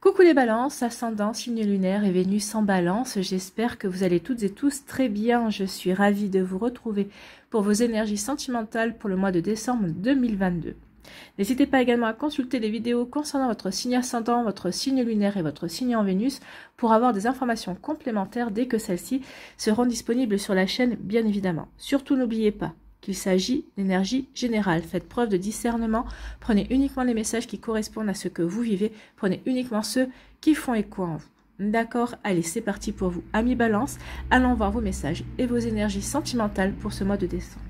Coucou les balances, ascendant, signe lunaire et Vénus en balance. J'espère que vous allez toutes et tous très bien. Je suis ravie de vous retrouver pour vos énergies sentimentales pour le mois de décembre 2022. N'hésitez pas également à consulter les vidéos concernant votre signe ascendant, votre signe lunaire et votre signe en Vénus pour avoir des informations complémentaires dès que celles-ci seront disponibles sur la chaîne, bien évidemment. Surtout n'oubliez pas qu'il s'agit d'énergie générale. Faites preuve de discernement, prenez uniquement les messages qui correspondent à ce que vous vivez, prenez uniquement ceux qui font écho en vous. D'accord? Allez, c'est parti pour vous, amis Balance. Allons voir vos messages et vos énergies sentimentales pour ce mois de décembre.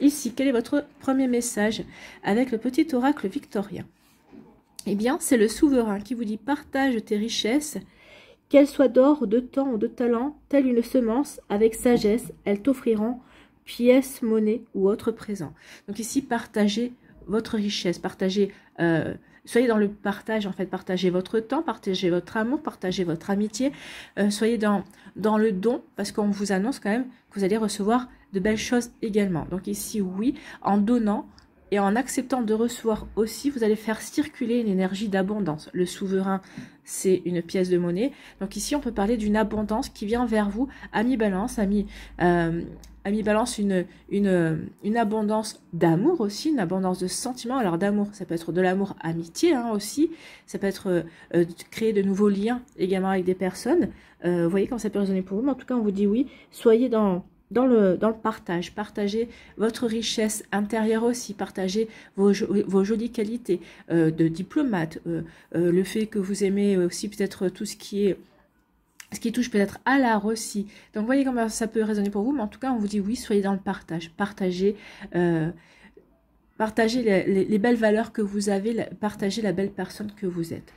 Ici, quel est votre premier message avec le petit oracle victorien? Eh bien, c'est le souverain qui vous dit: partage tes richesses, qu'elles soient d'or, de temps ou de talent, telle une semence, avec sagesse, elles t'offriront pièces, monnaie ou autre présent. Donc ici, partagez votre richesse, partagez, soyez dans le partage, en fait, partagez votre temps, partagez votre amour, partagez votre amitié, soyez dans le don, parce qu'on vous annonce quand même que vous allez recevoir de belles choses également. Donc ici, oui, en donnant et en acceptant de recevoir aussi, vous allez faire circuler une énergie d'abondance. Le souverain, c'est une pièce de monnaie. Donc ici, on peut parler d'une abondance qui vient vers vous, ami Balance, ami Balance, une abondance d'amour aussi, une abondance de sentiments. Alors d'amour, ça peut être de l'amour amitié aussi, ça peut être créer de nouveaux liens également avec des personnes. Vous voyez comment ça peut résonner pour vous, mais en tout cas, on vous dit oui, soyez dans le partage, partagez votre richesse intérieure aussi, partagez vos jolies qualités de diplomate, le fait que vous aimez aussi peut-être tout ce qui touche peut-être à l'art aussi. Donc, vous voyez comment ça peut résonner pour vous, mais en tout cas, on vous dit oui, soyez dans le partage. Partagez les belles valeurs que vous avez, partagez la belle personne que vous êtes.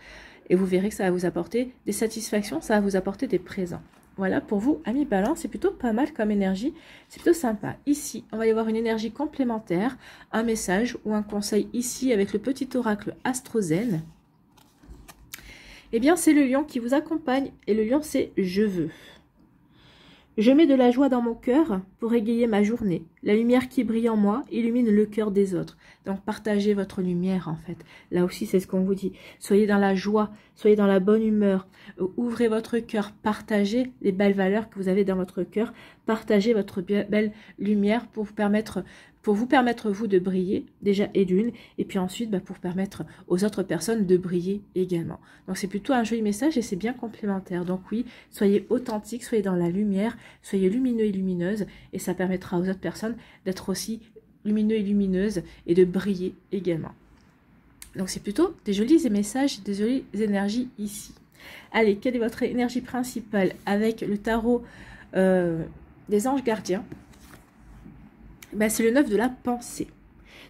Et vous verrez que ça va vous apporter des satisfactions, ça va vous apporter des présents. Voilà, pour vous, amis Balance, c'est plutôt pas mal comme énergie, c'est plutôt sympa. Ici, on va y avoir une énergie complémentaire, un message ou un conseil ici avec le petit oracle Astrozen. Eh bien, c'est le lion qui vous accompagne et le lion, c'est « je veux ». Je mets de la joie dans mon cœur pour égayer ma journée. La lumière qui brille en moi illumine le cœur des autres. Donc, partagez votre lumière, en fait. Là aussi, c'est ce qu'on vous dit. Soyez dans la joie, soyez dans la bonne humeur. Ouvrez votre cœur, partagez les belles valeurs que vous avez dans votre cœur. Partagez votre belle lumière pour vous permettre, vous, de briller, déjà et d'une. Et puis ensuite, pour permettre aux autres personnes de briller également. Donc, c'est plutôt un joli message et c'est bien complémentaire. Donc, oui, soyez authentique, soyez dans la lumière, soyez lumineux et lumineuse. Et ça permettra aux autres personnes d'être aussi lumineux et lumineuses et de briller également. Donc, c'est plutôt des jolis messages, des jolies énergies ici. Allez, quelle est votre énergie principale avec le tarot des anges gardiens? C'est le 9 de la pensée.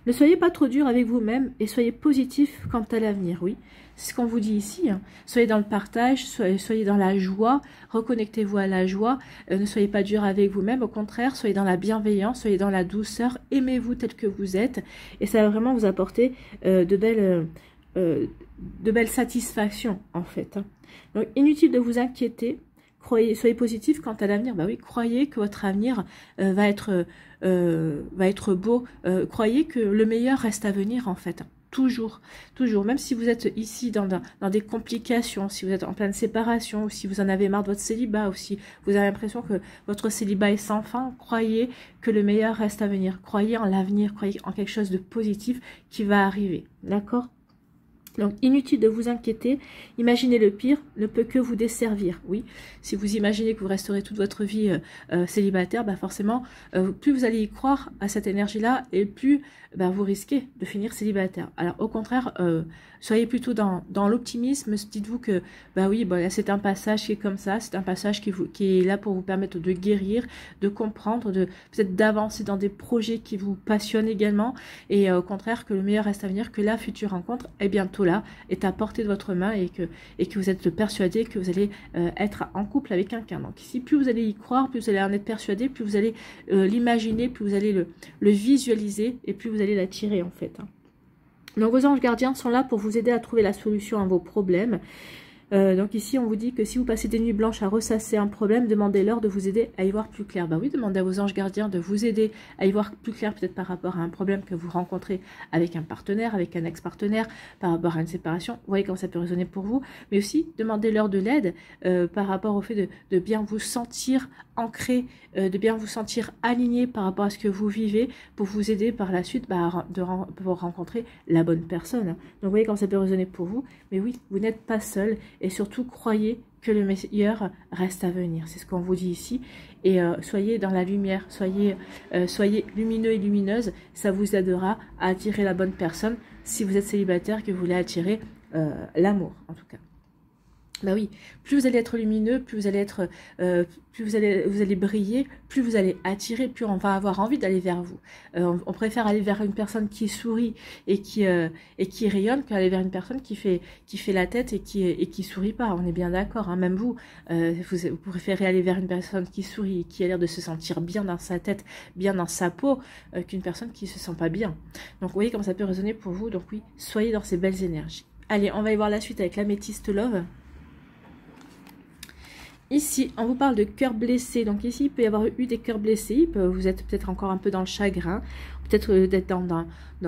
Ne soyez pas trop dur avec vous-même et soyez positif quant à l'avenir. Oui, c'est ce qu'on vous dit ici. Soyez dans le partage, soyez dans la joie, reconnectez-vous à la joie. Ne soyez pas dur avec vous-même, au contraire, soyez dans la bienveillance, soyez dans la douceur, aimez-vous tel que vous êtes. Et ça va vraiment vous apporter de belles satisfactions, en fait. Donc, inutile de vous inquiéter. Soyez positif quant à l'avenir. Oui, croyez que votre avenir va être beau. Croyez que le meilleur reste à venir, en fait. Toujours, même si vous êtes ici dans des complications, si vous êtes en pleine séparation, ou si vous en avez marre de votre célibat, ou si vous avez l'impression que votre célibat est sans fin, croyez que le meilleur reste à venir. Croyez en l'avenir, croyez en quelque chose de positif qui va arriver. D'accord ? Donc, inutile de vous inquiéter, imaginez le pire ne peut que vous desservir. Oui, si vous imaginez que vous resterez toute votre vie célibataire, forcément, plus vous allez y croire à cette énergie-là, et plus vous risquez de finir célibataire. Alors, au contraire, soyez plutôt dans l'optimisme, dites-vous que, c'est un passage qui est comme ça, c'est un passage qui est là pour vous permettre de guérir, de comprendre, peut-être d'avancer dans des projets qui vous passionnent également, et au contraire, que le meilleur reste à venir, que la future rencontre est bientôt là, est à portée de votre main et que vous êtes persuadé que vous allez être en couple avec quelqu'un. Donc ici, plus vous allez y croire, plus vous allez en être persuadé, plus vous allez l'imaginer, plus vous allez le visualiser et plus vous allez l'attirer, en fait. Donc vos anges gardiens sont là pour vous aider à trouver la solution à vos problèmes. Donc ici, on vous dit que si vous passez des nuits blanches à ressasser un problème, demandez-leur de vous aider à y voir plus clair. Bah oui, demandez à vos anges gardiens de vous aider à y voir plus clair, peut-être par rapport à un problème que vous rencontrez avec un partenaire, avec un ex-partenaire, par rapport à une séparation. Vous voyez comment ça peut résonner pour vous. Mais aussi, demandez-leur de l'aide par rapport au fait de bien vous sentir ancré, de bien vous sentir aligné par rapport à ce que vous vivez, pour vous aider par la suite pour rencontrer la bonne personne. Donc vous voyez comment ça peut résonner pour vous. Mais oui, vous n'êtes pas seul. Et surtout, croyez que le meilleur reste à venir. C'est ce qu'on vous dit ici. Et soyez dans la lumière, soyez lumineux et lumineuse. Ça vous aidera à attirer la bonne personne. Si vous êtes célibataire, que vous voulez attirer l'amour, en tout cas. Bah oui, plus vous allez être lumineux, plus vous allez être, plus vous allez briller, plus vous allez attirer, plus on va avoir envie d'aller vers vous. On préfère aller vers une personne qui sourit et qui rayonne qu'aller vers une personne qui fait la tête et qui sourit pas. On est bien d'accord, hein, même vous, vous préférez aller vers une personne qui sourit et qui a l'air de se sentir bien dans sa tête, bien dans sa peau, qu'une personne qui se sent pas bien. Donc vous voyez comment ça peut résonner pour vous. Donc oui, soyez dans ces belles énergies. Allez, on va y voir la suite avec l'améthyste love. Ici, on vous parle de cœur blessé. Donc ici, il peut y avoir eu des cœurs blessés. Vous êtes peut-être encore un peu dans le chagrin. Peut-être d'être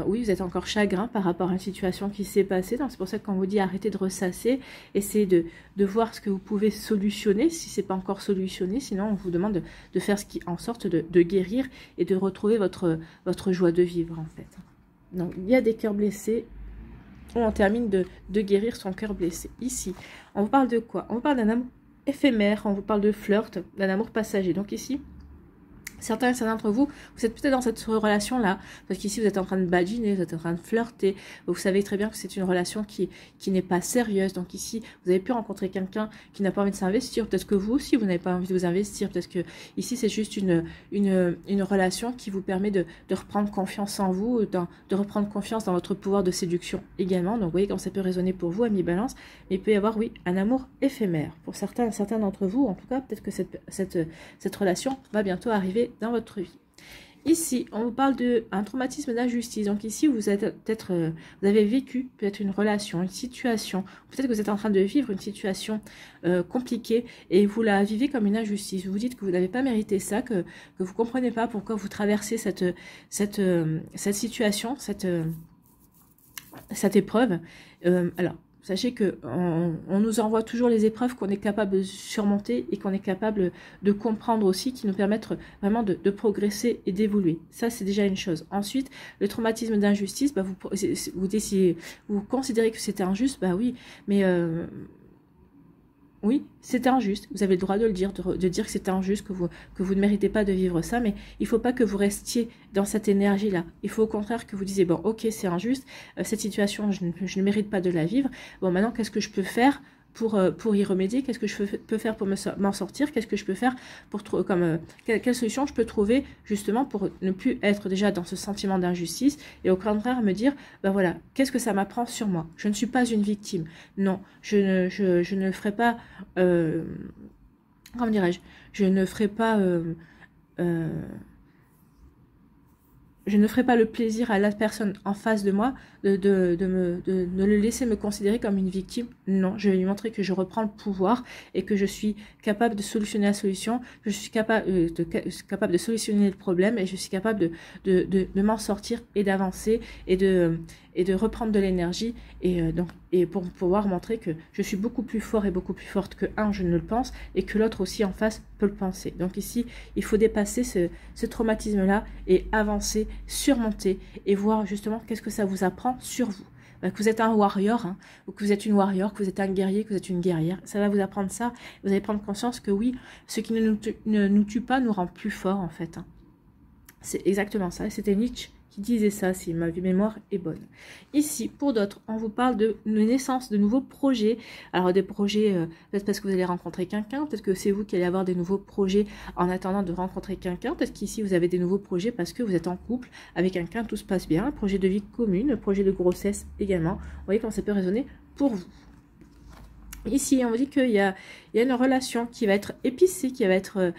oui, vous êtes encore chagrin par rapport à une situation qui s'est passée. Donc c'est pour ça qu'on vous dit arrêtez de ressasser. Essayez de voir ce que vous pouvez solutionner si ce n'est pas encore solutionné. Sinon, on vous demande de faire ce qui en sorte de guérir et de retrouver votre joie de vivre en fait. Donc il y a des cœurs blessés. On termine de guérir son cœur blessé. Ici, on vous parle de quoi? On vous parle d'un amour éphémère, on vous parle de flirt, d'un amour passager. Donc ici, certains d'entre vous, vous êtes peut-être dans cette relation-là, parce qu'ici vous êtes en train de badiner, vous êtes en train de flirter, vous savez très bien que c'est une relation qui n'est pas sérieuse. Donc ici, vous avez pu rencontrer quelqu'un qui n'a pas envie de s'investir, peut-être que vous aussi, vous n'avez pas envie de vous investir, peut-être que ici c'est juste une relation qui vous permet de reprendre confiance en vous, de reprendre confiance dans votre pouvoir de séduction également. Donc vous voyez comment ça peut résonner pour vous, amis Balance, mais il peut y avoir, oui, un amour éphémère. Pour certains d'entre vous, en tout cas, peut-être que cette relation va bientôt arriver dans votre vie. Ici, on vous parle d'un traumatisme d'injustice. Donc ici, vous avez vécu peut-être une relation, une situation, peut-être que vous êtes en train de vivre une situation compliquée et vous la vivez comme une injustice. Vous vous dites que vous n'avez pas mérité ça, que vous ne comprenez pas pourquoi vous traversez cette situation, cette épreuve. Alors, sachez que on nous envoie toujours les épreuves qu'on est capable de surmonter et qu'on est capable de comprendre aussi, qui nous permettent vraiment de progresser et d'évoluer. Ça, c'est déjà une chose. Ensuite, le traumatisme d'injustice, bah, vous considérez que c'était injuste, bah oui, mais oui, c'est injuste. Vous avez le droit de le dire, de dire que c'est injuste, que vous ne méritez pas de vivre ça, mais il ne faut pas que vous restiez dans cette énergie-là. Il faut au contraire que vous disiez, bon, ok, c'est injuste, cette situation, je ne mérite pas de la vivre. Bon, maintenant, qu'est-ce que je peux faire pour y remédier? Qu'est-ce que je peux faire pour m'en sortir? Qu'est-ce que je peux faire quelle solution je peux trouver justement pour ne plus être déjà dans ce sentiment d'injustice et au contraire me dire, ben voilà, qu'est-ce que ça m'apprend sur moi? Je ne suis pas une victime. Non, je ne ferai pas, comment dirais-je, je ne ferai pas je ne ferai pas le plaisir à la personne en face de moi de le laisser me considérer comme une victime. Non, je vais lui montrer que je reprends le pouvoir et que je suis capable de solutionner la solution, je suis capable de solutionner le problème et je suis capable de m'en sortir et d'avancer et de reprendre de l'énergie et pour pouvoir montrer que je suis beaucoup plus fort et beaucoup plus forte que je ne le pense et que l'autre aussi en face peut le penser. Donc ici, il faut dépasser ce traumatisme-là et avancer, surmonter et voir justement qu'est-ce que ça vous apprend sur vous. Que vous êtes un warrior, hein, ou que vous êtes une warrior, que vous êtes un guerrier, que vous êtes une guerrière. Ça va vous apprendre ça. Vous allez prendre conscience que oui, ce qui ne nous tue pas nous rend plus forts en fait. Hein. C'est exactement ça. C'était Nietzsche qui disait ça, si ma mémoire est bonne. Ici, pour d'autres, on vous parle de naissance de nouveaux projets. Alors des projets, peut-être parce que vous allez rencontrer quelqu'un, peut-être que c'est vous qui allez avoir des nouveaux projets en attendant de rencontrer quelqu'un, peut-être qu'ici vous avez des nouveaux projets parce que vous êtes en couple avec quelqu'un, tout se passe bien, un projet de vie commune, un projet de grossesse également. Vous voyez comment ça peut résonner pour vous. Ici, on vous dit qu'il y a une relation qui va être épicée, qui va être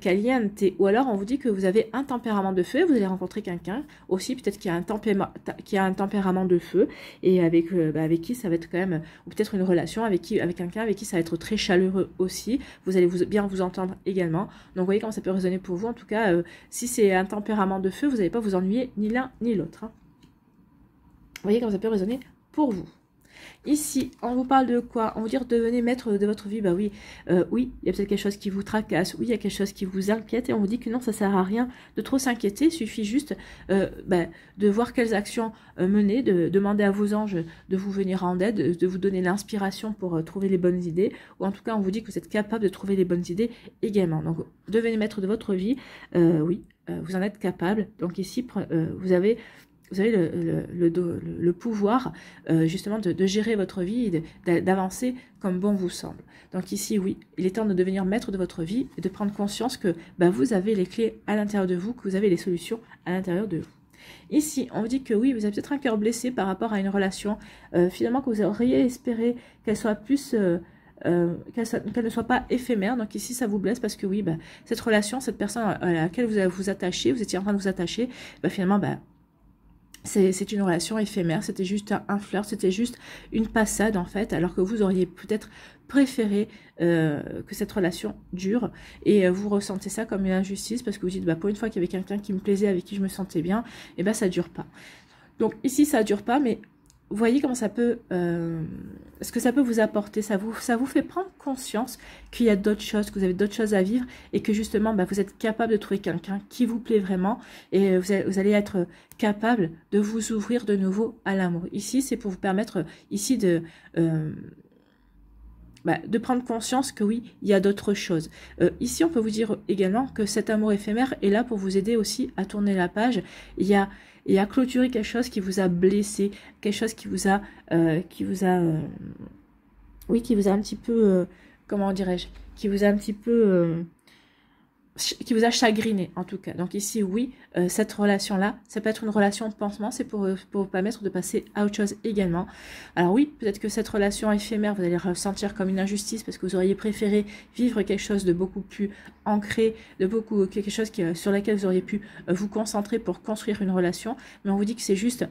caliente, ou alors on vous dit que vous avez un tempérament de feu, vous allez rencontrer quelqu'un aussi, peut-être qui a un tempérament de feu, et avec qui ça va être quand même, ou peut-être une relation avec quelqu'un avec qui ça va être très chaleureux aussi, vous allez bien vous entendre également. Donc vous voyez comment ça peut résonner pour vous, en tout cas, si c'est un tempérament de feu, vous n'allez pas vous ennuyer ni l'un ni l'autre. Hein. Vous voyez comment ça peut résonner pour vous. Ici, on vous parle de quoi? On vous dit devenez maître de votre vie. Bah oui, oui, il y a peut-être quelque chose qui vous tracasse, oui, il y a quelque chose qui vous inquiète, et on vous dit que non, ça sert à rien de trop s'inquiéter, il suffit juste de voir quelles actions mener, de demander à vos anges de vous venir en aide, de vous donner l'inspiration pour trouver les bonnes idées, ou en tout cas, on vous dit que vous êtes capable de trouver les bonnes idées également. Donc, devenez maître de votre vie, oui, vous en êtes capable. Donc ici, vous avez le pouvoir justement de gérer votre vie et d'avancer comme bon vous semble. Donc ici, oui, il est temps de devenir maître de votre vie et de prendre conscience que vous avez les clés à l'intérieur de vous, que vous avez les solutions à l'intérieur de vous. Ici, on vous dit que oui, vous avez peut-être un cœur blessé par rapport à une relation, finalement que vous auriez espéré qu'elle soit plus... qu'elle ne soit pas éphémère. Donc ici ça vous blesse parce que oui, cette relation, cette personne à laquelle vous attachez, vous étiez en train de vous attacher, finalement c'est une relation éphémère, c'était juste un flirt, c'était juste une passade en fait, alors que vous auriez peut-être préféré que cette relation dure, et vous ressentez ça comme une injustice parce que vous dites pour une fois qu'il y avait quelqu'un qui me plaisait, avec qui je me sentais bien, et ça dure pas. Donc ici ça dure pas, mais vous voyez comment ça peut, ce que ça peut vous apporter, ça vous fait prendre conscience qu'il y a d'autres choses, que vous avez d'autres choses à vivre, et que justement vous êtes capable de trouver quelqu'un qui vous plaît vraiment, et vous allez être capable de vous ouvrir de nouveau à l'amour. Ici c'est pour vous permettre ici de prendre conscience que oui, il y a d'autres choses. Ici, on peut vous dire également que cet amour éphémère est là pour vous aider aussi à tourner la page. Il y a clôturer quelque chose qui vous a blessé, quelque chose qui vous a un petit peu, comment dirais-je, qui vous a un petit peu... qui vous a chagriné en tout cas. Donc ici, oui, cette relation-là, ça peut être une relation de pansement, c'est pour vous permettre de passer à autre chose également. Alors oui, peut-être que cette relation éphémère, vous allez ressentir comme une injustice parce que vous auriez préféré vivre quelque chose de beaucoup plus ancré, quelque chose sur laquelle vous auriez pu vous concentrer pour construire une relation. Mais on vous dit que c'est juste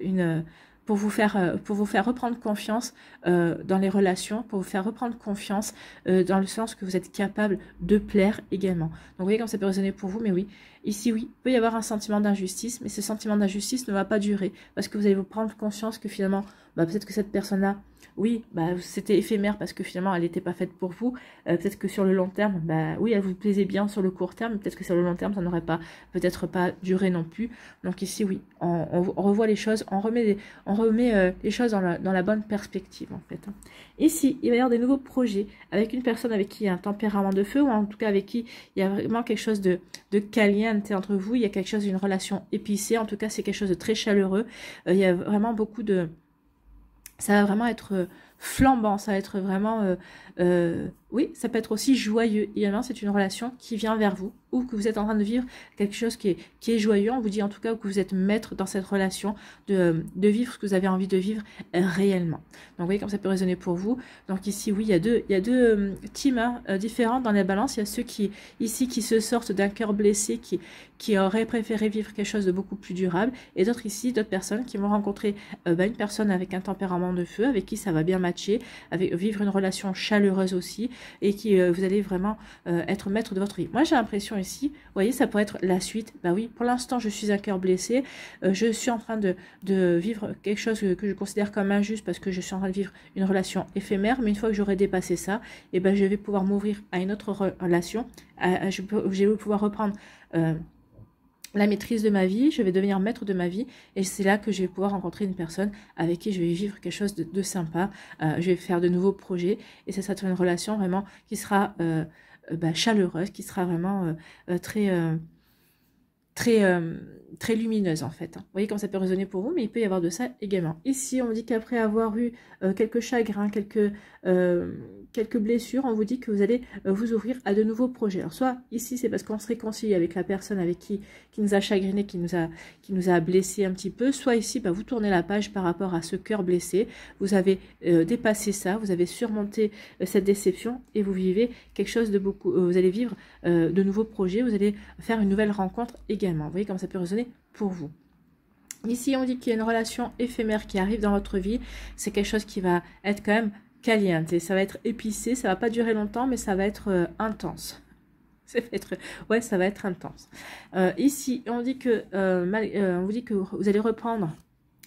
une... pour vous faire reprendre confiance dans les relations, pour vous faire reprendre confiance dans le sens que vous êtes capable de plaire également. Donc vous voyez comme ça peut résonner pour vous, mais oui, ici oui, il peut y avoir un sentiment d'injustice, mais ce sentiment d'injustice ne va pas durer, parce que vous allez vous prendre conscience que finalement, peut-être que cette personne-là, oui, c'était éphémère parce que finalement elle n'était pas faite pour vous. Peut-être que sur le long terme, oui, elle vous plaisait bien sur le court terme, mais peut-être que sur le long terme, ça n'aurait peut-être pas duré non plus. Donc ici, oui, on revoit les choses, on remet les choses dans la bonne perspective en fait. Ici, il va y avoir des nouveaux projets avec une personne avec qui il y a un tempérament de feu, ou en tout cas avec qui il y a vraiment quelque chose de caliente entre vous. Il y a quelque chose d'une relation épicée. En tout cas, c'est quelque chose de très chaleureux. Il y a vraiment beaucoup de... Ça va vraiment être flambant, ça va être vraiment... oui, ça peut être aussi joyeux. Également, c'est une relation qui vient vers vous, ou que vous êtes en train de vivre quelque chose qui est joyeux. On vous dit en tout cas que vous êtes maître dans cette relation, de vivre ce que vous avez envie de vivre réellement. Donc vous voyez comme ça peut résonner pour vous. Donc ici, oui, il y a deux teams différents dans la balance. Il y a ceux qui se sortent d'un cœur blessé, qui auraient préféré vivre quelque chose de beaucoup plus durable, et d'autres ici, d'autres personnes qui vont rencontrer une personne avec un tempérament de feu, avec qui ça va bien matcher, vivre une relation chaleureuse aussi, et qui vous allez vraiment être maître de votre vie. Moi j'ai l'impression ici, vous voyez, ça pourrait être la suite. Oui, pour l'instant je suis un cœur blessé, je suis en train de vivre quelque chose que je considère comme injuste parce que je suis en train de vivre une relation éphémère, mais une fois que j'aurai dépassé ça, je vais pouvoir m'ouvrir à une autre relation, je vais pouvoir reprendre la maîtrise de ma vie, je vais devenir maître de ma vie, et c'est là que je vais pouvoir rencontrer une personne avec qui je vais vivre quelque chose de sympa, je vais faire de nouveaux projets, et ça sera une relation vraiment qui sera chaleureuse, qui sera vraiment très lumineuse en fait. Vous voyez comme ça peut résonner pour vous, mais il peut y avoir de ça également. Ici, on dit qu'après avoir eu quelques chagrins, quelques blessures, on vous dit que vous allez vous ouvrir à de nouveaux projets. Alors soit ici c'est parce qu'on se réconcilie avec la personne avec qui nous a chagriné, qui nous a blessé un petit peu, soit ici vous tournez la page par rapport à ce cœur blessé, vous avez dépassé ça, vous avez surmonté cette déception et vous vivez quelque chose de beaucoup, vous allez vivre de nouveaux projets, vous allez faire une nouvelle rencontre également. Vous voyez comme ça peut résonner pour vous. Ici on dit qu'il y a une relation éphémère qui arrive dans votre vie, c'est quelque chose qui va être quand même caliente, et ça va être épicé, ça va pas durer longtemps, mais ça va être intense. Ouais, ça va être intense. Ici, on dit que on vous dit que vous allez reprendre,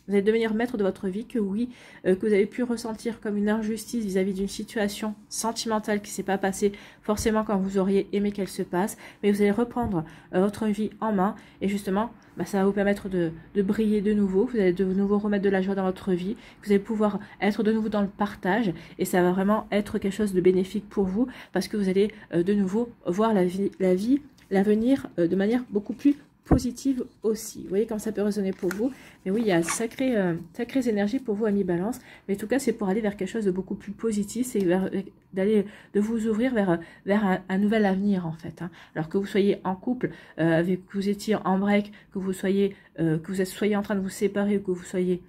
vous allez devenir maître de votre vie, que oui, que vous avez pu ressentir comme une injustice vis-à-vis d'une situation sentimentale qui ne s'est pas passée forcément quand vous auriez aimé qu'elle se passe, mais vous allez reprendre votre vie en main, et justement, ça va vous permettre de briller de nouveau, vous allez de nouveau remettre de la joie dans votre vie, vous allez pouvoir être de nouveau dans le partage, et ça va vraiment être quelque chose de bénéfique pour vous, parce que vous allez de nouveau voir l'avenir de manière beaucoup plus positive aussi. Vous voyez comme ça peut résonner pour vous. Mais oui, il y a sacrées énergies pour vous, amis Balance. Mais en tout cas, c'est pour aller vers quelque chose de beaucoup plus positif. C'est de vous ouvrir vers un nouvel avenir, en fait. Hein. Alors que vous soyez en couple, que vous étiez en break, que vous soyez en train de vous séparer ou que vous soyez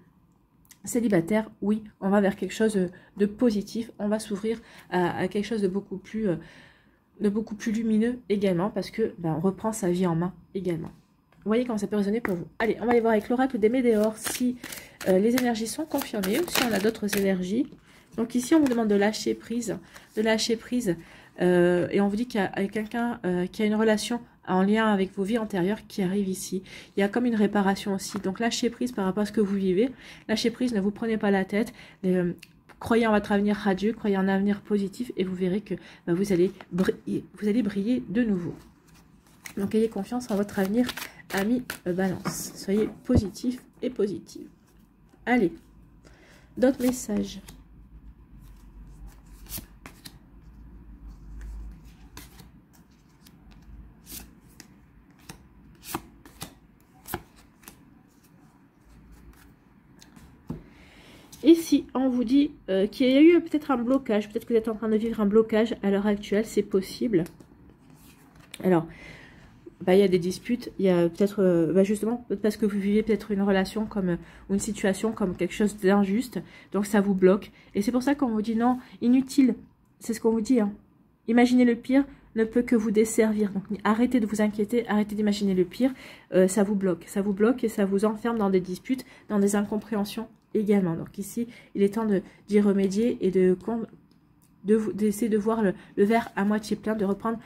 célibataire, oui, on va vers quelque chose de positif. On va s'ouvrir à quelque chose de beaucoup plus lumineux également, parce que on reprend sa vie en main également. Vous voyez comment ça peut résonner pour vous. Allez, on va aller voir avec l'oracle des Médéors si les énergies sont confirmées ou si on a d'autres énergies. Donc ici, on vous demande de lâcher prise, et on vous dit qu'il y a quelqu'un qui a une relation en lien avec vos vies antérieures qui arrive ici. Il y a comme une réparation aussi. Donc lâchez prise par rapport à ce que vous vivez. Lâchez prise, ne vous prenez pas la tête. Croyez en votre avenir radieux, croyez en un avenir positif et vous verrez que vous allez briller de nouveau. Donc ayez confiance en votre avenir, amis Balance. Soyez positifs et positives. Allez, d'autres messages. Et si on vous dit qu'il y a eu peut-être un blocage, peut-être que vous êtes en train de vivre un blocage à l'heure actuelle, c'est possible. Alors, il y a des disputes, il y a peut-être, justement, parce que vous vivez peut-être une relation ou une situation comme quelque chose d'injuste, donc ça vous bloque. Et c'est pour ça qu'on vous dit non, inutile, c'est ce qu'on vous dit. Hein. Imaginez le pire ne peut que vous desservir. Donc arrêtez de vous inquiéter, arrêtez d'imaginer le pire, ça vous bloque et ça vous enferme dans des disputes, dans des incompréhensions également. Donc ici, il est temps d'y remédier et d'essayer de voir le verre à moitié plein, de reprendre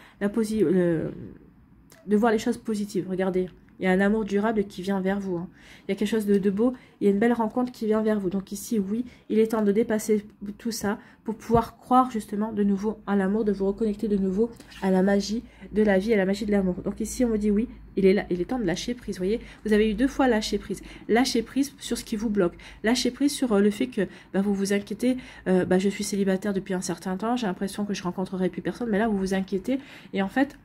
de voir les choses positives. Regardez, il y a un amour durable qui vient vers vous. Hein. Il y a quelque chose de beau, il y a une belle rencontre qui vient vers vous. Donc ici, oui, il est temps de dépasser tout ça pour pouvoir croire justement de nouveau en l'amour, de vous reconnecter de nouveau à la magie de la vie, à la magie de l'amour. Donc ici, on me dit oui, il est temps de lâcher prise. Vous voyez, vous avez eu 2 fois lâcher prise. Lâcher prise sur ce qui vous bloque. Lâcher prise sur le fait que vous vous inquiétez. Je suis célibataire depuis un certain temps, j'ai l'impression que je rencontrerai plus personne. Mais là, vous vous inquiétez. Et en fait,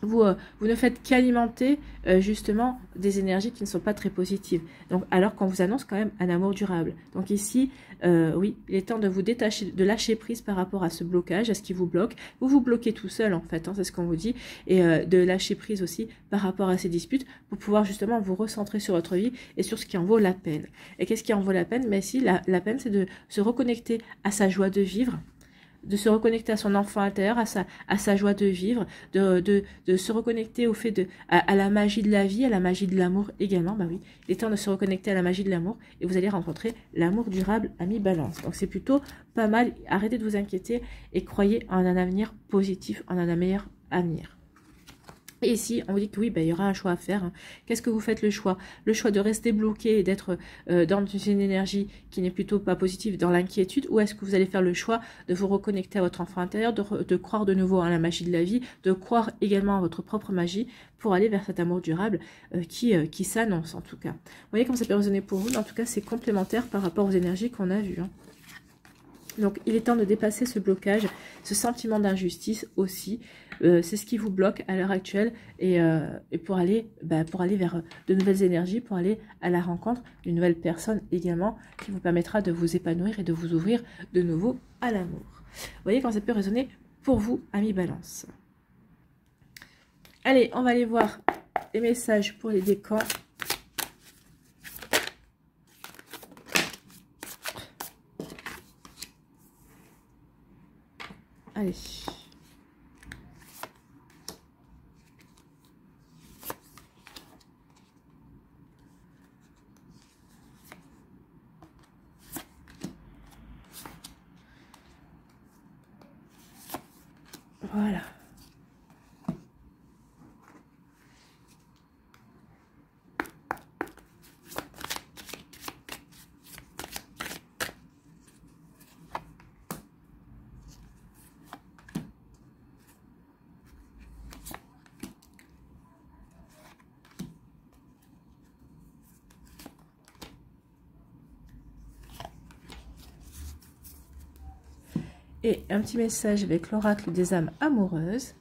vous ne faites qu'alimenter justement des énergies qui ne sont pas très positives. Donc, alors qu'on vous annonce quand même un amour durable. Donc ici, oui, il est temps de vous détacher, de lâcher prise par rapport à ce blocage, à ce qui vous bloque. Vous vous bloquez tout seul en fait, hein, c'est ce qu'on vous dit. Et de lâcher prise aussi par rapport à ces disputes pour pouvoir justement vous recentrer sur votre vie et sur ce qui en vaut la peine. Et qu'est-ce qui en vaut la peine? Mais ici, la peine, c'est de se reconnecter à sa joie de vivre, de se reconnecter à son enfant intérieur, à sa joie de vivre, de se reconnecter au fait à la magie de la vie, à la magie de l'amour également. Oui, il est temps de se reconnecter à la magie de l'amour et vous allez rencontrer l'amour durable, ami Balance. Donc c'est plutôt pas mal. Arrêtez de vous inquiéter et croyez en un avenir positif, en un meilleur avenir. Et ici, on vous dit que oui, il y aura un choix à faire. Hein. Qu'est-ce que vous faites le choix? Le choix de rester bloqué et d'être dans une énergie qui n'est plutôt pas positive, dans l'inquiétude, ou est-ce que vous allez faire le choix de vous reconnecter à votre enfant intérieur, de croire de nouveau à la magie de la vie, de croire également à votre propre magie pour aller vers cet amour durable qui s'annonce en tout cas. Vous voyez comme ça peut résonner pour vous, mais en tout cas c'est complémentaire par rapport aux énergies qu'on a vues. Hein. Donc, il est temps de dépasser ce blocage, ce sentiment d'injustice aussi. C'est ce qui vous bloque à l'heure actuelle et pour aller vers de nouvelles énergies, pour aller à la rencontre d'une nouvelle personne également qui vous permettra de vous épanouir et de vous ouvrir de nouveau à l'amour. Vous voyez quand ça peut résonner pour vous, amis Balance. Allez, on va aller voir les messages pour les décans. Allez. Voilà. Et un petit message avec l'oracle des âmes amoureuses.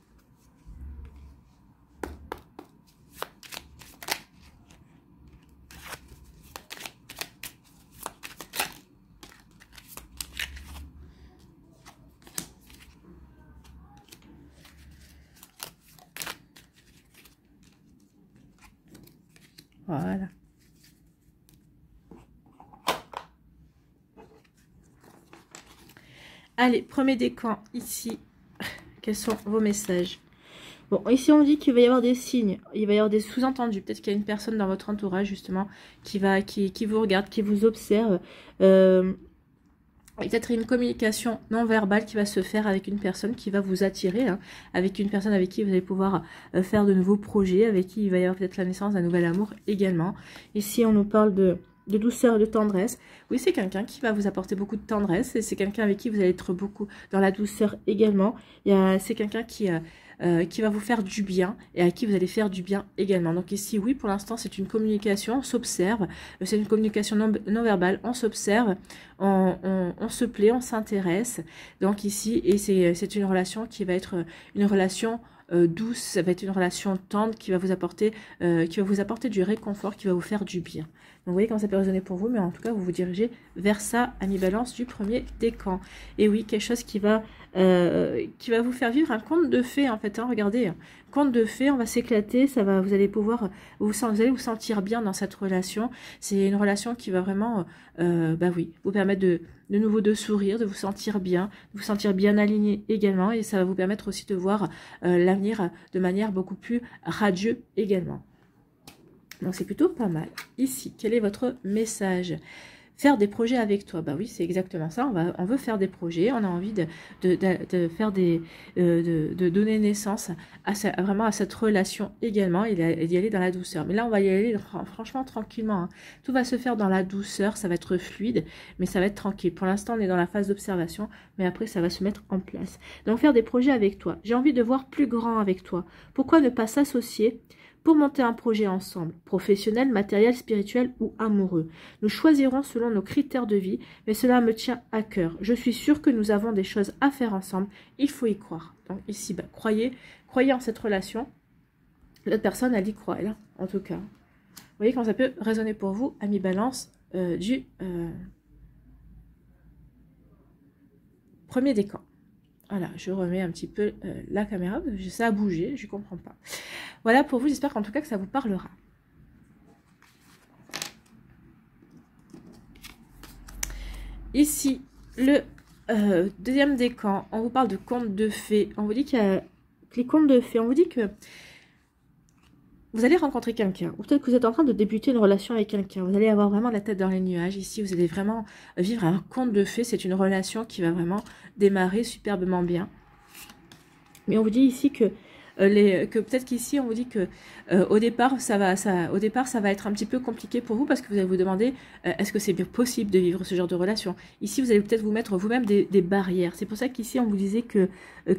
Voilà. Allez, premier décan ici. Quels sont vos messages? Bon, ici on dit qu'il va y avoir des signes, il va y avoir des sous-entendus. Peut-être qu'il y a une personne dans votre entourage justement qui vous regarde, qui vous observe. Peut-être une communication non verbale qui va se faire avec une personne qui va vous attirer, hein, avec une personne avec qui vous allez pouvoir faire de nouveaux projets, avec qui il va y avoir peut-être la naissance d'un nouvel amour également. Ici on nous parle de douceur et de tendresse. Oui, c'est quelqu'un qui va vous apporter beaucoup de tendresse et c'est quelqu'un avec qui vous allez être beaucoup dans la douceur également. C'est quelqu'un qui va vous faire du bien et à qui vous allez faire du bien également. Donc ici, oui, pour l'instant, c'est une communication, on s'observe, c'est une communication non verbale, on s'observe, on se plaît, on s'intéresse. Donc ici, et c'est une relation qui va être une relation douce, ça va être une relation tendre qui va vous apporter du réconfort, qui va vous faire du bien. Donc vous voyez comment ça peut résonner pour vous, mais en tout cas vous vous dirigez vers ça, amis Balance, du premier décan. Et oui, quelque chose qui va vous faire vivre un conte de fées en fait, hein, regardez, conte de fées, on va s'éclater, vous allez pouvoir, vous allez vous sentir bien dans cette relation. C'est une relation qui va vraiment, vous permettre de nouveau de sourire, de vous sentir bien aligné également, et ça va vous permettre aussi de voir l'avenir de manière beaucoup plus radieuse également. Donc c'est plutôt pas mal. Ici, quel est votre message? Faire des projets avec toi. Bah oui, c'est exactement ça. On veut faire des projets. On a envie de donner naissance vraiment à cette relation également et d'y aller dans la douceur. Mais là, on va y aller franchement tranquillement, hein. Tout va se faire dans la douceur. Ça va être fluide, mais ça va être tranquille. Pour l'instant, on est dans la phase d'observation, mais après, ça va se mettre en place. Donc, faire des projets avec toi. J'ai envie de voir plus grand avec toi. Pourquoi ne pas s'associer pour monter un projet ensemble, professionnel, matériel, spirituel ou amoureux? Nous choisirons selon nos critères de vie, mais cela me tient à cœur. Je suis sûre que nous avons des choses à faire ensemble. Il faut y croire. Donc ici, croyez en cette relation. L'autre personne, elle y croit, elle, en tout cas. Vous voyez comment ça peut résonner pour vous, amis Balance, du premier décan. Voilà, je remets un petit peu la caméra, parce que ça a bougé, je ne comprends pas. Voilà pour vous, j'espère qu'en tout cas que ça vous parlera. Ici, le deuxième décan, on vous parle de contes de fées. On vous dit qu'il y a les contes de fées, on vous dit que vous allez rencontrer quelqu'un, ou peut-être que vous êtes en train de débuter une relation avec quelqu'un. Vous allez avoir vraiment la tête dans les nuages. Ici, vous allez vraiment vivre un conte de fées. C'est une relation qui va vraiment démarrer superbement bien. Mais on vous dit ici que que peut-être qu'ici on vous dit que au départ ça va être un petit peu compliqué pour vous parce que vous allez vous demander est-ce que c'est bien possible de vivre ce genre de relation. Ici vous allez peut-être vous mettre vous-même des barrières. C'est pour ça qu'ici on vous disait que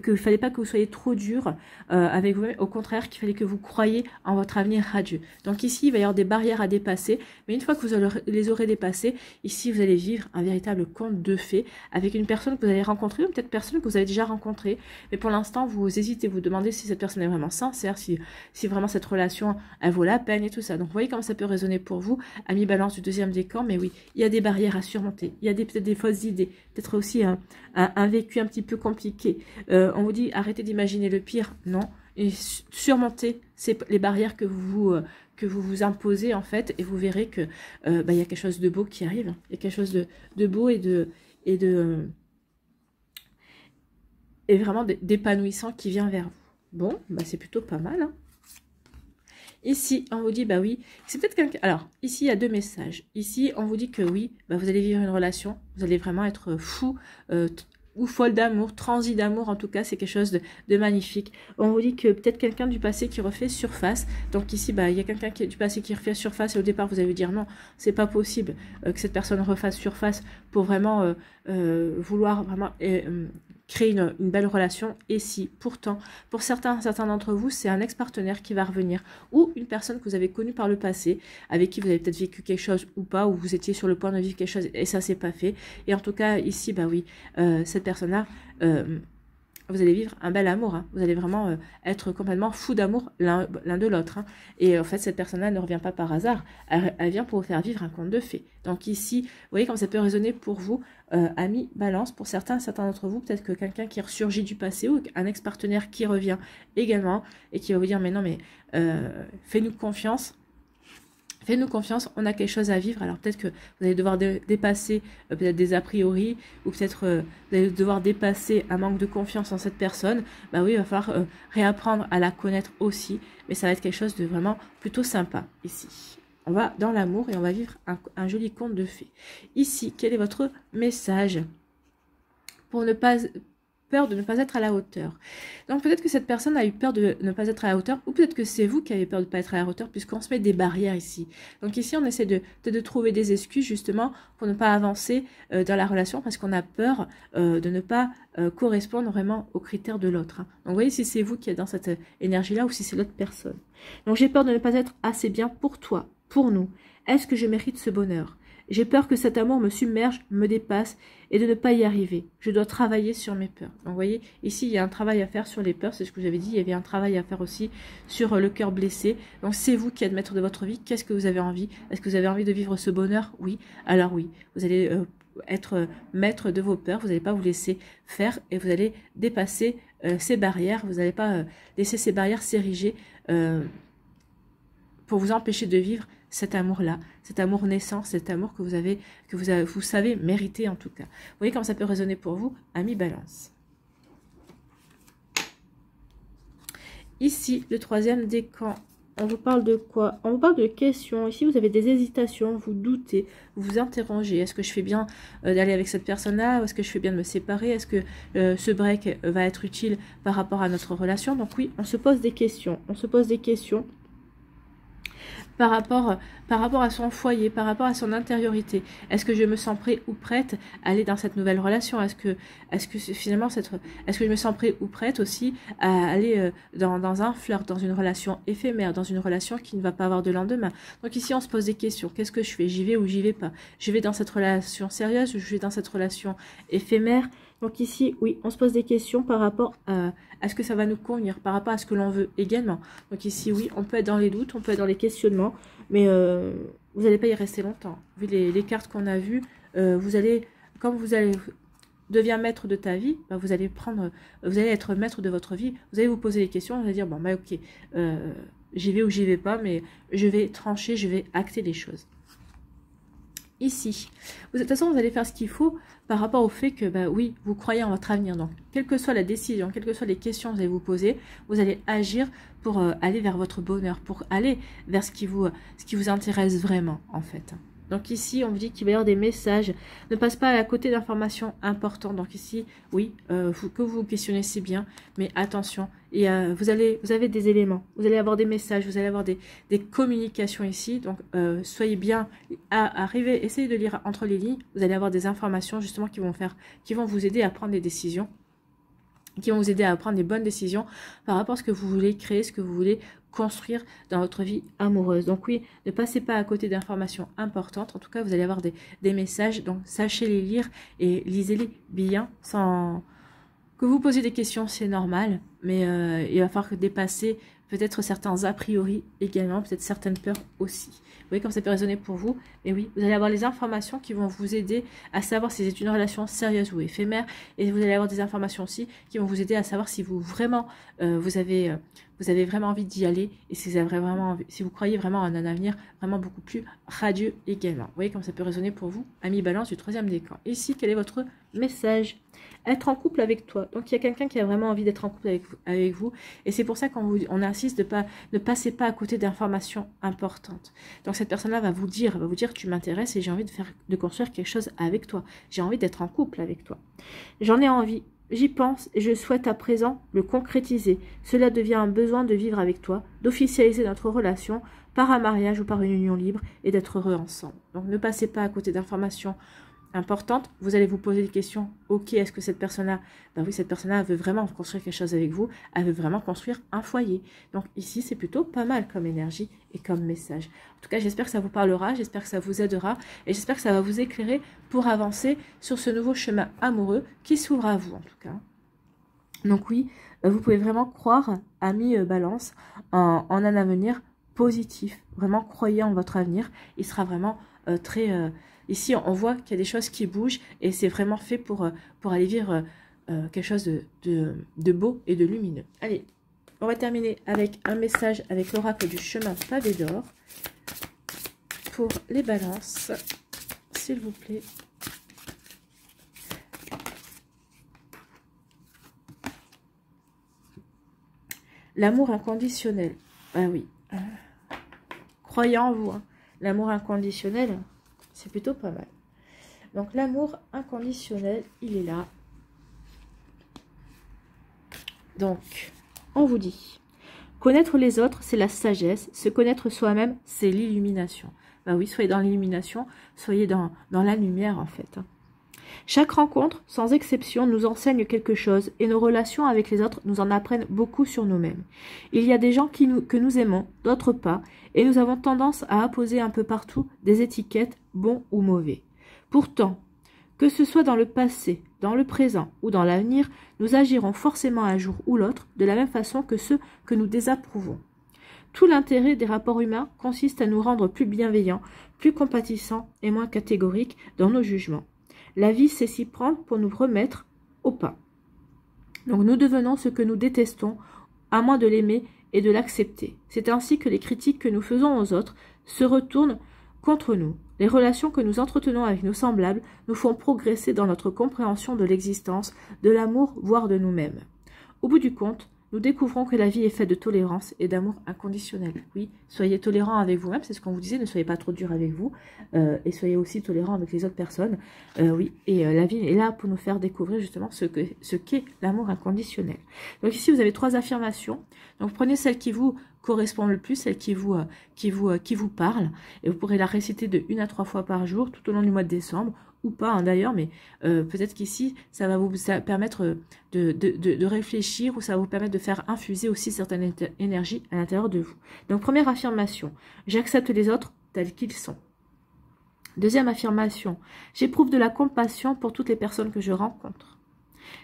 qu'il fallait pas que vous soyez trop dur avec vous-même, au contraire qu'il fallait que vous croyiez en votre avenir radieux. Donc ici il va y avoir des barrières à dépasser, mais une fois que vous les aurez dépassées, ici vous allez vivre un véritable conte de fées avec une personne que vous allez rencontrer, ou peut-être personne que vous avez déjà rencontrée, mais pour l'instant vous hésitez, vous demandez si cette personne est vraiment sincère, si vraiment cette relation elle vaut la peine et tout ça. Donc vous voyez comment ça peut résonner pour vous, amis balance du deuxième décan, mais oui, il y a des barrières à surmonter, il y a peut-être des fausses idées, peut-être aussi un vécu un petit peu compliqué. On vous dit arrêtez d'imaginer le pire, non, et surmontez les barrières que vous imposez en fait, et vous verrez que il y a quelque chose de beau qui arrive, il y a quelque chose de beau et vraiment d'épanouissant qui vient vers vous. Bon, c'est plutôt pas mal, hein. Ici, on vous dit, bah oui, c'est peut-être quelqu'un... Alors, ici, il y a 2 messages. Ici, on vous dit que oui, vous allez vivre une relation, vous allez vraiment être fou, ou folle d'amour, transi d'amour, en tout cas, c'est quelque chose de magnifique. On vous dit que peut-être quelqu'un du passé qui refait surface. Donc ici, il y a quelqu'un du passé qui refait surface, et au départ, vous allez vous dire non, c'est pas possible que cette personne refasse surface pour vraiment vouloir vraiment... créer une belle relation. Et si pourtant pour certains d'entre vous c'est un ex-partenaire qui va revenir, ou une personne que vous avez connue par le passé, avec qui vous avez peut-être vécu quelque chose ou pas, ou vous étiez sur le point de vivre quelque chose et ça s'est pas fait, et en tout cas ici oui, cette personne là vous allez vivre un bel amour, hein. Vous allez vraiment être complètement fou d'amour l'un de l'autre, hein. Et en fait, cette personne-là ne revient pas par hasard. Elle vient pour vous faire vivre un conte de fées. Donc ici, vous voyez comme ça peut résonner pour vous, amis balance. Pour certains d'entre vous, peut-être que quelqu'un qui ressurgit du passé, ou un ex-partenaire qui revient également, et qui va vous dire, mais non, mais fais-nous confiance. Faites-nous confiance, on a quelque chose à vivre. Alors peut-être que vous allez devoir dépasser peut-être des a priori, ou peut-être vous allez devoir dépasser un manque de confiance en cette personne. Oui, il va falloir réapprendre à la connaître aussi, mais ça va être quelque chose de vraiment plutôt sympa ici. On va dans l'amour et on va vivre un joli conte de fées. Ici, quel est votre message pour ne pas... peur de ne pas être à la hauteur. Donc peut-être que cette personne a eu peur de ne pas être à la hauteur, ou peut-être que c'est vous qui avez peur de ne pas être à la hauteur, puisqu'on se met des barrières ici. Donc ici on essaie de trouver des excuses justement pour ne pas avancer dans la relation, parce qu'on a peur de ne pas correspondre vraiment aux critères de l'autre, hein. Donc vous voyez si c'est vous qui êtes dans cette énergie-là, ou si c'est l'autre personne. Donc j'ai peur de ne pas être assez bien pour toi, pour nous. Est-ce que je mérite ce bonheur ? J'ai peur que cet amour me submerge, me dépasse, et de ne pas y arriver. Je dois travailler sur mes peurs. Donc, vous voyez, ici, il y a un travail à faire sur les peurs. C'est ce que j'avais dit. Il y avait un travail à faire aussi sur le cœur blessé. Donc, c'est vous qui êtes maître de votre vie. Qu'est-ce que vous avez envie? Est-ce que vous avez envie de vivre ce bonheur? Oui. Alors, oui. Vous allez être maître de vos peurs. Vous n'allez pas vous laisser faire, et vous allez dépasser ces barrières. Vous n'allez pas laisser ces barrières s'ériger pour vous empêcher de vivre cet amour-là, cet amour naissant, cet amour que vous savez mériter en tout cas. Vous voyez comment ça peut résonner pour vous, amis balance. Ici, le troisième décan, on vous parle de quoi? On vous parle de questions. Ici, vous avez des hésitations, vous doutez, vous vous interrogez. Est-ce que je fais bien d'aller avec cette personne-là? Est-ce que je fais bien de me séparer? Est-ce que ce break va être utile par rapport à notre relation? Donc oui, on se pose des questions. On se pose des questions par rapport à son foyer, par rapport à son intériorité. Est-ce que je me sens prêt ou prête à aller dans cette nouvelle relation? Est-ce que finalement, est-ce que je me sens prêt ou prête aussi à aller dans un flirt, dans une relation éphémère, dans une relation qui ne va pas avoir de lendemain? Donc ici, on se pose des questions. Qu'est-ce que je fais? J'y vais ou j'y vais pas? Je vais dans cette relation sérieuse ou je vais dans cette relation éphémère? Donc ici, oui, on se pose des questions par rapport à ce que ça va nous convenir, par rapport à ce que l'on veut également. Donc ici, oui, on peut être dans les doutes, on peut être dans les questionnements, mais vous n'allez pas y rester longtemps. Vu les cartes qu'on a vues, quand vous allez devenir maître de ta vie, vous allez être maître de votre vie, vous allez vous poser des questions, vous allez dire, bon, ok, j'y vais ou j'y vais pas, mais je vais trancher, je vais acter les choses. Ici, de toute façon, vous allez faire ce qu'il faut par rapport au fait que, oui, vous croyez en votre avenir. Donc, quelle que soit la décision, quelles que soient les questions que vous allez vous poser, vous allez agir pour aller vers votre bonheur, pour aller vers ce qui vous intéresse vraiment, en fait. Donc ici, on vous dit qu'il va y avoir des messages. Ne passe pas à côté d'informations importantes. Donc ici, oui, que vous vous questionnez, c'est bien. Mais attention, et, vous avez des éléments. Vous allez avoir des messages, vous allez avoir des communications ici. Donc soyez bien, arrivez, essayez de lire entre les lignes. Vous allez avoir des informations justement qui vont vous aider à prendre des décisions, qui vont vous aider à prendre des bonnes décisions par rapport à ce que vous voulez créer, ce que vous voulez construire dans votre vie amoureuse. Donc oui, ne passez pas à côté d'informations importantes. En tout cas, vous allez avoir des messages. Donc sachez les lire et lisez-les bien sans que vous posiez des questions, c'est normal. Mais il va falloir dépasser peut-être certains a priori également, peut-être certaines peurs aussi. Vous voyez comme ça peut résonner pour vous. Mais oui, vous allez avoir les informations qui vont vous aider à savoir si c'est une relation sérieuse ou éphémère. Et vous allez avoir des informations aussi qui vont vous aider à savoir si vous vraiment vous avez vraiment envie d'y aller et si vous avez vraiment envie, si vous croyez vraiment en un avenir vraiment beaucoup plus radieux également. Vous voyez comme ça peut résonner pour vous, ami Balance du 3e décan. Ici, quel est votre message? Être en couple avec toi. Donc il y a quelqu'un qui a vraiment envie d'être en couple avec vous. Et c'est pour ça qu'on insiste ne passez pas à côté d'informations importantes. Donc cette personne-là va vous dire tu m'intéresses et j'ai envie de construire quelque chose avec toi. J'ai envie d'être en couple avec toi. J'en ai envie. J'y pense et je souhaite à présent le concrétiser. Cela devient un besoin de vivre avec toi, d'officialiser notre relation par un mariage ou par une union libre et d'être heureux ensemble. Donc ne passez pas à côté d'informations importantes. Vous allez vous poser des questions. Ok, est-ce que cette personne-là, ben oui, cette personne-là veut vraiment construire quelque chose avec vous, elle veut vraiment construire un foyer. Donc ici, c'est plutôt pas mal comme énergie et comme message. En tout cas, j'espère que ça vous parlera, j'espère que ça vous aidera et j'espère que ça va vous éclairer pour avancer sur ce nouveau chemin amoureux qui s'ouvre à vous en tout cas. Donc oui, vous pouvez vraiment croire, ami Balance, en un avenir positif. Vraiment, croyez en votre avenir. Il sera vraiment très... Ici, on voit qu'il y a des choses qui bougent et c'est vraiment fait pour aller vivre quelque chose de beau et de lumineux. Allez, on va terminer avec un message avec l'oracle du chemin pavé d'or pour les balances, s'il vous plaît. L'amour inconditionnel. Ah oui. Croyez en vous. Hein. L'amour inconditionnel, c'est plutôt pas mal. Donc l'amour inconditionnel, il est là. Donc, on vous dit, connaître les autres, c'est la sagesse. Se connaître soi-même, c'est l'illumination. Ben oui, soyez dans l'illumination, soyez dans la lumière en fait. Hein. Chaque rencontre, sans exception, nous enseigne quelque chose et nos relations avec les autres nous en apprennent beaucoup sur nous-mêmes. Il y a des gens que nous aimons, d'autres pas, et nous avons tendance à apposer un peu partout des étiquettes bons ou mauvais. Pourtant, que ce soit dans le passé, dans le présent ou dans l'avenir, nous agirons forcément un jour ou l'autre de la même façon que ceux que nous désapprouvons. Tout l'intérêt des rapports humains consiste à nous rendre plus bienveillants, plus compatissants et moins catégoriques dans nos jugements. La vie sait s'y prendre pour nous remettre au pas. Donc nous devenons ce que nous détestons, à moins de l'aimer et de l'accepter. C'est ainsi que les critiques que nous faisons aux autres se retournent contre nous. Les relations que nous entretenons avec nos semblables nous font progresser dans notre compréhension de l'existence, de l'amour, voire de nous-mêmes. Au bout du compte, nous découvrons que la vie est faite de tolérance et d'amour inconditionnel. Oui, soyez tolérants avec vous-même, c'est ce qu'on vous disait, ne soyez pas trop dur avec vous, et soyez aussi tolérants avec les autres personnes. Oui, et la vie est là pour nous faire découvrir justement ce qu'est l'amour inconditionnel. Donc ici, vous avez 3 affirmations. Donc prenez celle qui vous correspond le plus, celle qui vous parle, et vous pourrez la réciter de 1 à 3 fois par jour, tout au long du mois de décembre, ou pas hein, d'ailleurs, mais peut-être qu'ici, ça va vous permettre de réfléchir ou ça va vous permettre de faire infuser aussi certaines énergies à l'intérieur de vous. Donc, première affirmation, j'accepte les autres tels qu'ils sont. Deuxième affirmation, j'éprouve de la compassion pour toutes les personnes que je rencontre.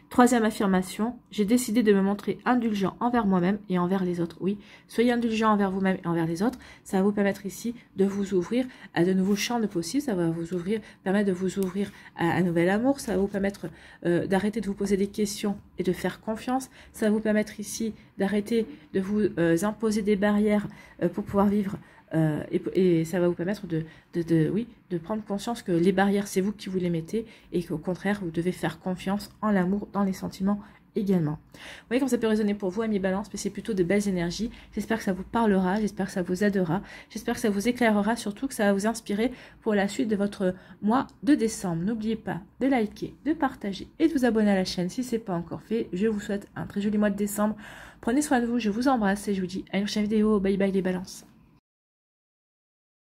Troisième affirmation, j'ai décidé de me montrer indulgent envers moi-même et envers les autres. Oui, soyez indulgent envers vous-même et envers les autres. Ça va vous permettre ici de vous ouvrir à de nouveaux champs de possibles. Ça va vous permettre de vous ouvrir à un nouvel amour. Ça va vous permettre d'arrêter de vous poser des questions et de faire confiance. Ça va vous permettre ici d'arrêter de vous imposer des barrières pour pouvoir vivre. Et ça va vous permettre de prendre conscience que les barrières, c'est vous qui vous les mettez et qu'au contraire, vous devez faire confiance en l'amour, dans les sentiments également. Vous voyez comme ça peut résonner pour vous, amis Balance, mais c'est plutôt de belles énergies. J'espère que ça vous parlera, j'espère que ça vous aidera, j'espère que ça vous éclairera, surtout que ça va vous inspirer pour la suite de votre mois de décembre. N'oubliez pas de liker, de partager et de vous abonner à la chaîne si ce n'est pas encore fait. Je vous souhaite un très joli mois de décembre. Prenez soin de vous, je vous embrasse et je vous dis à une prochaine vidéo. Bye bye les balances.